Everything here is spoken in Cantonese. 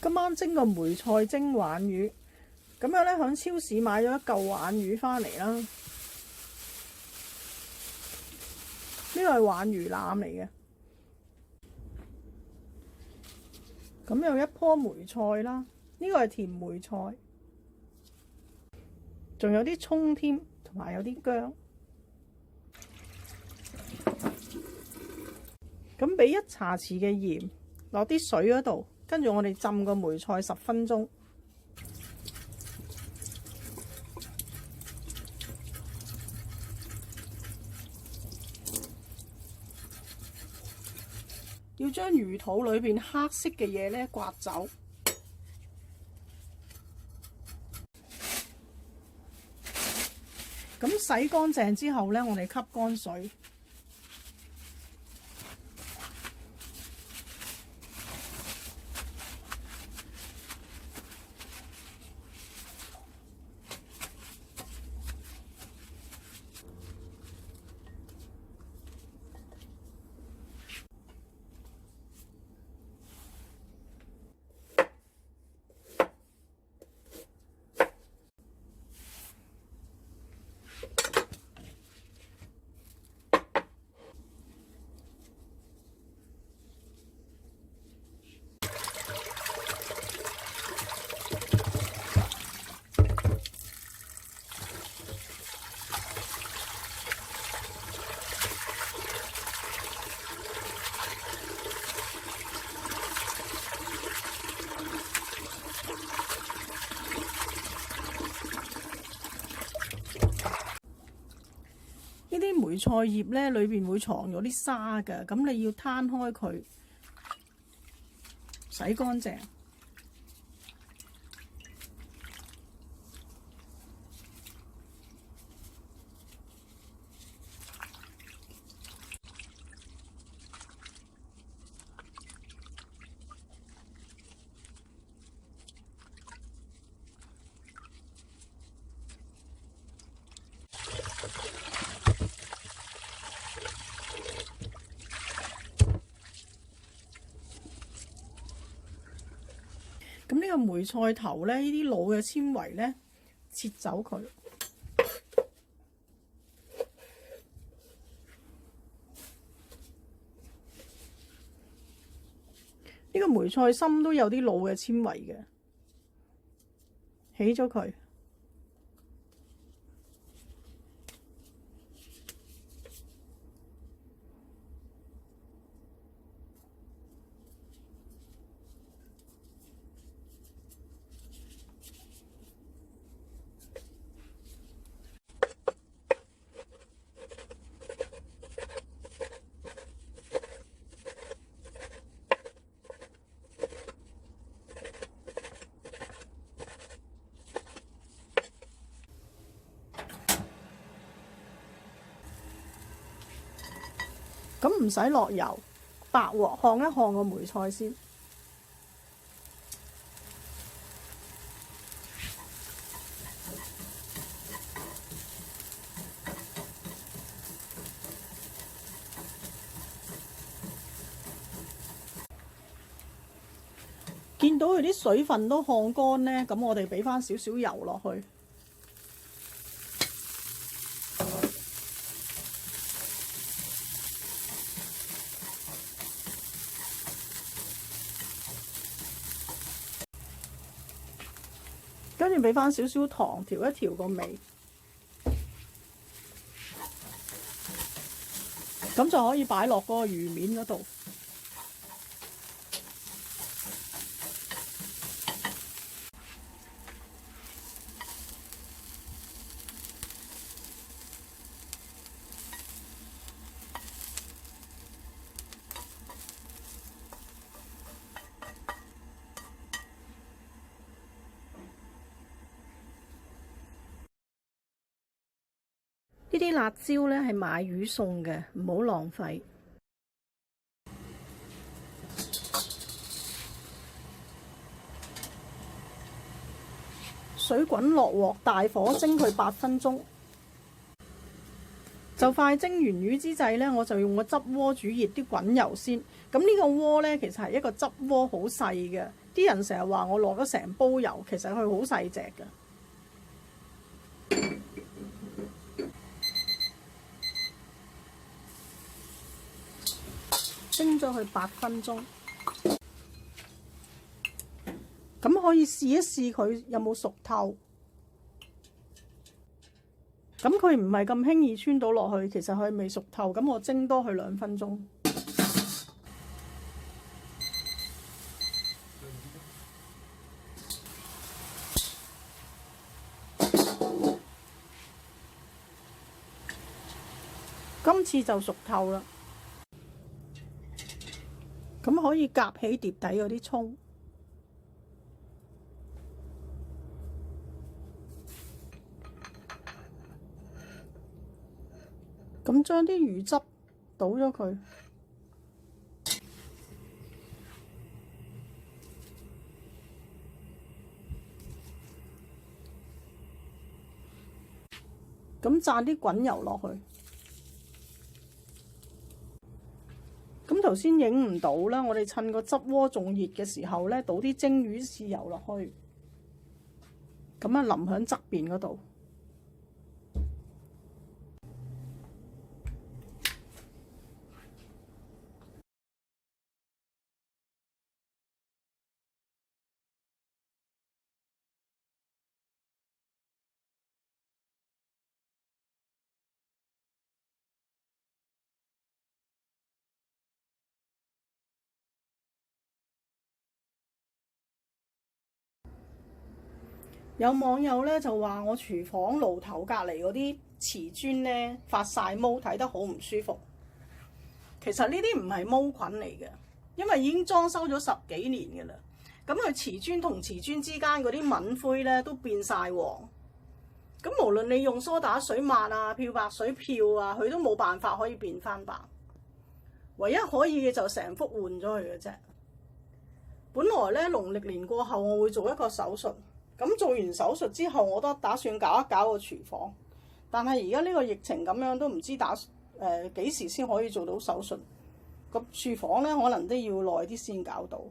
今晚蒸個梅菜蒸鯇魚，咁樣咧喺超市買咗一嚿鯇魚翻嚟啦。呢個係鯇魚腩嚟嘅。咁有一棵梅菜啦，呢個係甜梅菜，仲有啲葱添，同埋有啲薑。咁俾1茶匙嘅鹽落啲水嗰度，跟住我哋浸個梅菜10分鐘。要將魚肚裏邊黑色嘅嘢咧刮走。咁洗乾淨之後咧，我哋吸乾水。呢啲梅菜葉咧，裏邊會藏咗啲沙㗎，咁你要攤開佢，洗乾淨。咁呢個梅菜頭咧，呢啲老嘅纖維咧，切走佢。呢個梅菜心都有啲老嘅纖維嘅，起咗佢。咁唔使落油，白鑊烘一烘個梅菜先。見到佢啲水分都烘乾呢，咁我哋俾翻少少油落去。跟住俾翻少少糖調一調個味，咁就可以擺落嗰個魚面嗰度。呢啲辣椒咧係買魚送嘅，唔好浪費。水滾落鑊，大火蒸佢8分鐘。就快蒸完魚之際咧，我就用個汁鍋煮熱啲滾油先。咁呢個鍋咧其實係一個汁鍋，好細嘅，啲人成日話我落咗成煲油，其實佢好細隻㗎。蒸咗佢8分鐘，咁可以試一試佢有冇熟透。咁佢唔係咁輕易穿到落去，其實佢未熟透。咁我蒸多佢2分鐘。今次就熟透啦。咁可以夾起碟底嗰啲葱。咁將啲魚汁倒咗佢，咁炸啲滾油落去。咁頭先影唔到啦，我哋趁個汁鍋仲熱嘅時候咧，倒啲蒸魚豉油落去，咁啊淋響側邊嗰度。有網友咧就話我廚房爐頭隔離嗰啲瓷磚咧發晒毛，睇得好唔舒服。其實呢啲唔係毛菌嚟嘅，因為已經裝修咗10幾年㗎啦。咁佢瓷磚同瓷磚之間嗰啲敏灰咧都變晒黃。咁無論你用梳打水抹啊、漂白水漂啊，佢都冇辦法可以變翻白。唯一可以嘅就成幅換咗佢嘅啫。本來咧農曆年過後我會做一個手術。咁做完手術之後，我都打算搞一搞個廚房，但係而家呢個疫情咁樣都唔知幾時先可以做到手術。咁廚房咧可能都要耐啲先搞到。